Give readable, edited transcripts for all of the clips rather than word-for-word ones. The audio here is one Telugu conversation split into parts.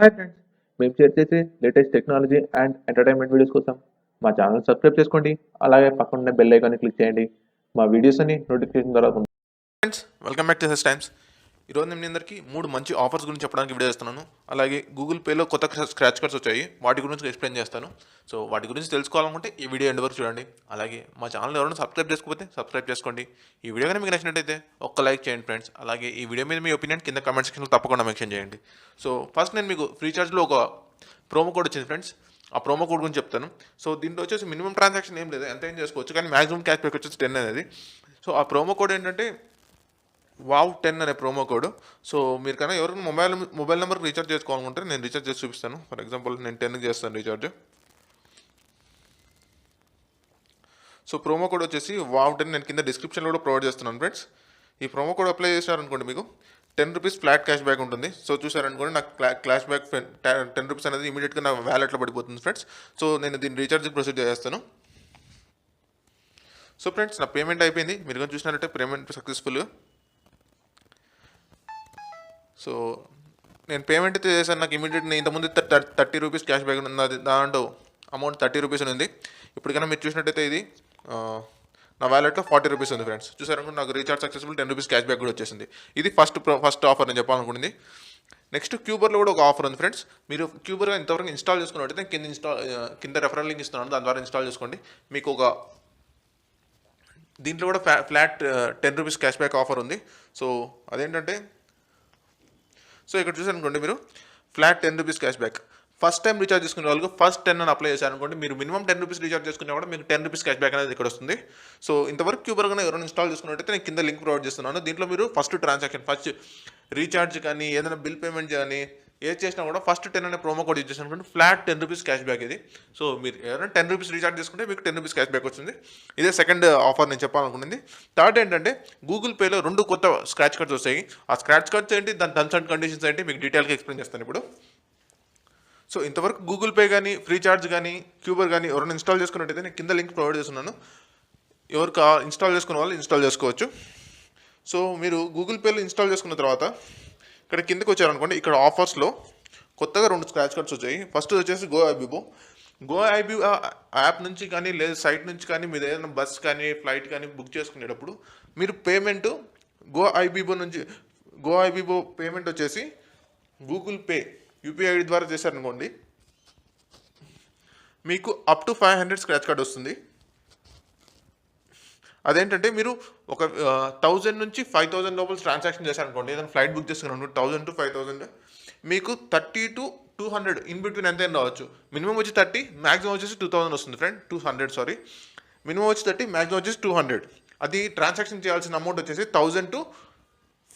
హాయ్ ఫ్రెండ్స్, మేము షేర్ చేసే latest technology and entertainment videos కోసం మా ఛానల్ సబ్స్క్రైబ్ చేసుకోండి. అలాగే పక్కన బెల్ ఐకాన్ని క్లిక్ చేయండి. మా వీడియోస్ అన్ని నోటిఫికేషన్ ద్వారా ఫ్రెండ్స్, వెల్కమ్ బ్యాక్ టు హెస్ టైమ్స్. ఈరోజు నేను మీ అందరికీ 3 మంచి ఆఫర్స్ గురించి చెప్పడానికి వీడియో చేస్తున్నాను. అలాగే గూగుల్ పేలో కొత్త స్క్రాచ్ కార్డ్స్ వచ్చాయి, వాటి గురించి ఎక్స్ప్లెయిన్ చేస్తాను. సో వాటి గురించి తెలుసుకోవాలనుకుంటే ఈ వీడియో ఎండ్ వరకు చూడండి. అలాగే మా ఛానల్ ఎవరైనా సబ్స్క్రైబ్ చేసుకోకపోతే సబ్స్క్రైబ్ చేసుకోండి. ఈ వీడియో కానీ మీకు నచ్చినట్టయితే ఒక్క లైక్ చేయండి ఫ్రెండ్స్. అలాగే ఈ వీడియో మీద మీ ఒపీనియన్ కింద కామెంట్ సెక్షన్లో తప్పకుండా మెన్షన్ చేయండి. సో ఫస్ట్ నేను మీకు ఫ్రీచార్జ్లో ఒక ప్రోమో కోడ్ వచ్చింది ఫ్రెండ్స్. ఆ ప్రోమో కోడ్ గురించి చెప్తాను. సో దీంట్లో వచ్చేసి మినిమం ట్రాన్సాక్షన్ ఏం లేదు, ఎంత ఏం చేసుకోవచ్చు, కానీ మ్యాక్సిమం క్యాష్ బ్యాక్ వచ్చేసి 10 అనేది. సో ఆ ప్రోమో కోడ్ ఏంటంటే వావ్ 10 అనే ప్రోమో కోడ్. సో మీరు కన్నా ఎవరైనా మొబైల్ నెంబర్కి రీఛార్జ్ చేసుకోవాలనుకుంటే నేను రీఛార్జ్ చేసి చూపిస్తాను. ఫర్ ఎగ్జాంపుల్ నేను 10కి చేస్తాను రీఛార్జ్. సో ప్రోమో కోడ్ వచ్చేసి వావ్ 10 నేను కింద డిస్క్రిప్షన్లో కూడా ప్రొవైడ్ చేస్తున్నాను ఫ్రెండ్స్. ఈ ప్రోమో కోడ్ అప్లై చేశారనుకోండి మీకు 10 రూపీస్ ఫ్లాట్ క్యాష్ బ్యాక్ ఉంటుంది. సో చూసారనుకోండి నాకు క్యాష్ బ్యాక్ 10 రూపీస్ అనేది ఇమీడియట్గా నా వ్యాలెట్లో పడిపోతుంది ఫ్రెండ్స్. సో నేను దీన్ని రీఛార్జ్కి ప్రొసీడ్ చేస్తాను. సో ఫ్రెండ్స్, నా పేమెంట్ అయిపోయింది. మీరు కానీ చూసినట్లయితే పేమెంట్ సక్సెస్ఫుల్. సో నేను పేమెంట్ అయితే చేశాను. నాకు ఇమీడియట్ ఇంతకుముందు 30 రూపీస్ క్యాష్ బ్యాక్ ఉంది, దాంట్లో అమౌంట్ 30 రూపీస్ ఉంది. ఇప్పటికైనా మీరు చూసినట్టయితే ఇది నా వ్యాలెట్లో 40 రూపీస్ ఉంది ఫ్రెండ్స్. చూసారనుకుంటే నాకు recharge successful 10 rupees cash back కూడా వచ్చేసింది. ఇది ఫస్ట్ ఆఫర్ నేను చెప్పాలనుకుంటుంది. నెక్స్ట్ క్యూబర్లో కూడా ఒక ఆఫర్ ఉంది ఫ్రెండ్స్. మీరు క్యూబర్ ఇంతవరకు ఇన్స్టాల్ చేసుకున్నట్టయితే కింద రెఫరల్ లింక్ ఇస్తున్నాను, దాని ద్వారా ఇన్స్టాల్ చేసుకోండి. మీకు ఒక దీంట్లో కూడా flat 10 rupees cash back offer ఉంది. సో అదేంటంటే, సో ఇక్కడ చూసారనుకోండి మీరు flat 10 rupees cash back. First time recharge చేసుకునే వాళ్ళకి ఫస్ట్ 10 అని అప్లై చేశారనుకోండి, మీరు మినిమం 10 రూపీస్ రీఛార్జ్ చేసుకునే కూడా మీకు 10 రూపీస్ క్యాష్ బ్యాక్ అనేది ఇక్కడ వస్తుంది. సో ఇంతవరకు క్యూబర్ కానీ ఎవరైనా ఇన్స్టాల్ చేసుకున్నట్టయితే నేను కింద లింక్ ప్రొవైడ్ చేస్తున్నాను. దీంట్లో మీరు ఫస్ట్ రీఛార్జ్ కానీ ఏదైనా బిల్ పేమెంట్ కానీ ఏది చేసినా కూడా ఫస్ట్ 10 అనే ప్రోమో కోడ్ యూజ్ చేసి అనుకోండి, ఫ్లాట్ 10 రూపీస్ క్యాష్ బ్యాక్ ఇది. సో మీరు ఏదైనా 10 రూపీస్ రీఛార్జ్ చేసుకుంటే మీకు 10 రూపీస్ క్యాష్ బ్యాక్ వస్తుంది. ఇదే సెకండ్ ఆఫర్ నేను చెప్పాలనుకున్నది. థర్డ్ ఏంటంటే, గూగుల్ పేలో 2 కొత్త స్క్రాచ్ కార్డ్స్ వస్తాయి. ఆ స్క్రాచ్ కార్డ్స్ ఏంటి, దాని టర్మ్స్ అండ్ కండిషన్స్ ఏంటి మీకు డీటెయిల్గా ఎక్స్ప్లెయిన్ చేస్తాను ఇప్పుడు. సో ఇంతవరకు గూగుల్ పే కానీ ఫ్రీచార్జ్ కానీ క్యూబర్ కానీ ఎవరైనా ఇన్స్టాల్ చేసుకున్నట్టయితే నేను కింద లింక్ ప్రొవైడ్ చేస్తున్నాను. ఎవరికి ఇన్స్టాల్ చేసుకున్న వాళ్ళు ఇన్స్టాల్ చేసుకోవచ్చు. సో మీరు గూగుల్ పేలో ఇన్స్టాల్ చేసుకున్న తర్వాత ఇక్కడ కిందకి వచ్చారనుకోండి, ఇక్కడ ఆఫర్స్లో కొత్తగా 2 స్క్రాచ్ కార్డ్స్ వచ్చాయి. ఫస్ట్ వచ్చేసి గో ఐబీబో యాప్ నుంచి కానీ లేదా సైట్ నుంచి కానీ మీరు ఏదైనా బస్ కానీ ఫ్లైట్ కానీ బుక్ చేసుకునేటప్పుడు మీరు పేమెంట్ గో ఐబీబో పేమెంట్ వచ్చేసి గూగుల్ పే యూపీఐ ఐడి ద్వారా చేశారనుకోండి, మీకు అప్ టు 500 స్క్రాచ్ కార్డ్ వస్తుంది. అదేంటంటే మీరు ఒక 1000 నుంచి 5000 లోపల ట్రాన్సాక్షన్ చేశారనుకోండి, ఏదైనా ఫ్లైట్ బుక్ చేసుకున్నాను 1000 to 5000, మీకు 30 to 200 ఇన్ బిట్వీన్ ఎంతైనా రావచ్చు. మినిమం వచ్చి 30, మ్యాక్సిమం వచ్చేసి 2000 వస్తుంది ఫ్రెండ్. 200 మినిమం వచ్చి 30, మ్యాక్సిమం వచ్చేసి 200. అది ట్రాన్సాక్షన్ చేయాల్సిన అమౌంట్ వచ్చేసి 1000 to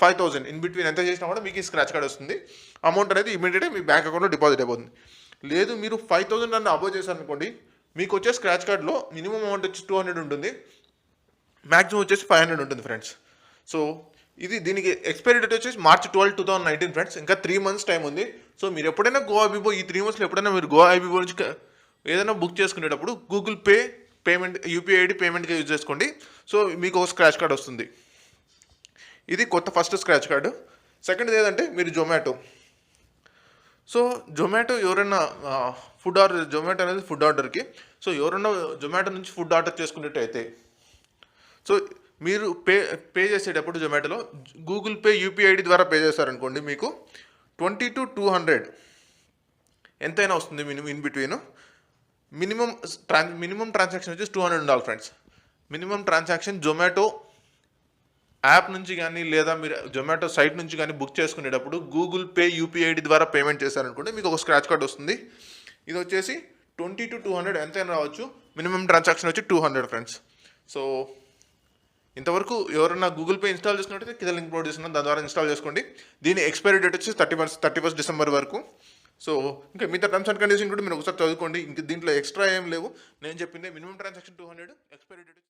5000 ఇన్ బిట్వీన్ ఎంత చేసినా కూడా మీకు ఈ స్క్రాచ్ కార్డ్ వస్తుంది. అమౌంట్ అనేది ఇమీడియట్గా మీ బ్యాంక్ అకౌంట్లో డిపాజిట్ అయిపోతుంది. లేదు మీరు 5000 అన్న అబోవ్ చేశారనుకోండి, మీకు వచ్చే స్క్రాచ్ కార్డ్లో మినిమం అమౌంట్ వచ్చి 200 ఉంటుంది, మ్యాక్సిమం వచ్చేసి 500 ఉంటుంది ఫ్రెండ్స్. సో దీనికి ఎక్స్పైరీ డేట్ వచ్చేసి March 12, 2019 ఫ్రెండ్స్. ఇంకా 3 months టైం ఉంది. సో మీరు ఎప్పుడైనా గో ఐబీబో ఈ 3 monthsలో ఎప్పుడైనా మీరు గో ఐబీబో నుంచి ఏదైనా బుక్ చేసుకునేటప్పుడు Google Pay payment UPI ID పేమెంట్గా యూజ్ చేసుకోండి. సో మీకు ఒక స్క్రాచ్ కార్డ్ వస్తుంది. ఇది ఫస్ట్ స్క్రాచ్ కార్డు. సెకండ్ ఏదంటే మీరు జొమాటో. సో జొమాటో ఎవరైనా జొమాటో అనేది ఫుడ్ ఆర్డర్కి. సో ఎవరైనా జొమాటో నుంచి ఫుడ్ ఆర్డర్ చేసుకునేట్టయితే, సో మీరు పే చేసేటప్పుడు జొమాటోలో గూగుల్ పే యూపీఐ ఐడి ద్వారా పే చేస్తారనుకోండి, మీకు 20 to 200 ఎంతైనా వస్తుంది ఇన్ బిట్వీన్. మినిమం ట్రాన్సాక్షన్ వచ్చేసి 200 ఉండాలి friends. Minimum transaction Zomato app నుంచి కానీ లేదా మీరు జొమాటో సైట్ నుంచి కానీ బుక్ చేసుకునేటప్పుడు గూగుల్ పే యూపీఐ ఐడి ద్వారా పేమెంట్ చేశారనుకోండి, మీకు ఒక స్క్రాచ్ కార్డ్ వస్తుంది. ఇది వచ్చేసి 20 to 200 ఎంతైనా రావచ్చు. మినిమం ట్రాన్సాక్షన్ వచ్చి 200 ఫ్రెండ్స్. సో ఇంతవరకు ఎవరైనా గూగుల్ పే ఇన్స్టాల్ చేసుకున్నట్టయితే కింద లింక్ ప్రొవైడ్ చేస్తున్నాను, దాని ద్వారా ఇన్స్టాల్ చేసుకోండి. దీని ఎక్స్పైరీ డేట్ వచ్చి 31st December వరకు. సో ఇంకా మిగతా టర్మ్స్ అండ్ కండిషన్ కూడా మీరు ఒకసారి చదువుకోండి. ఇంక దీంట్లో ఎక్స్ట్రా ఏం లేవు. నేను చెప్పింది మినిమం ట్రాన్సాక్షన్ 200, ఎక్స్పైరీ డేట్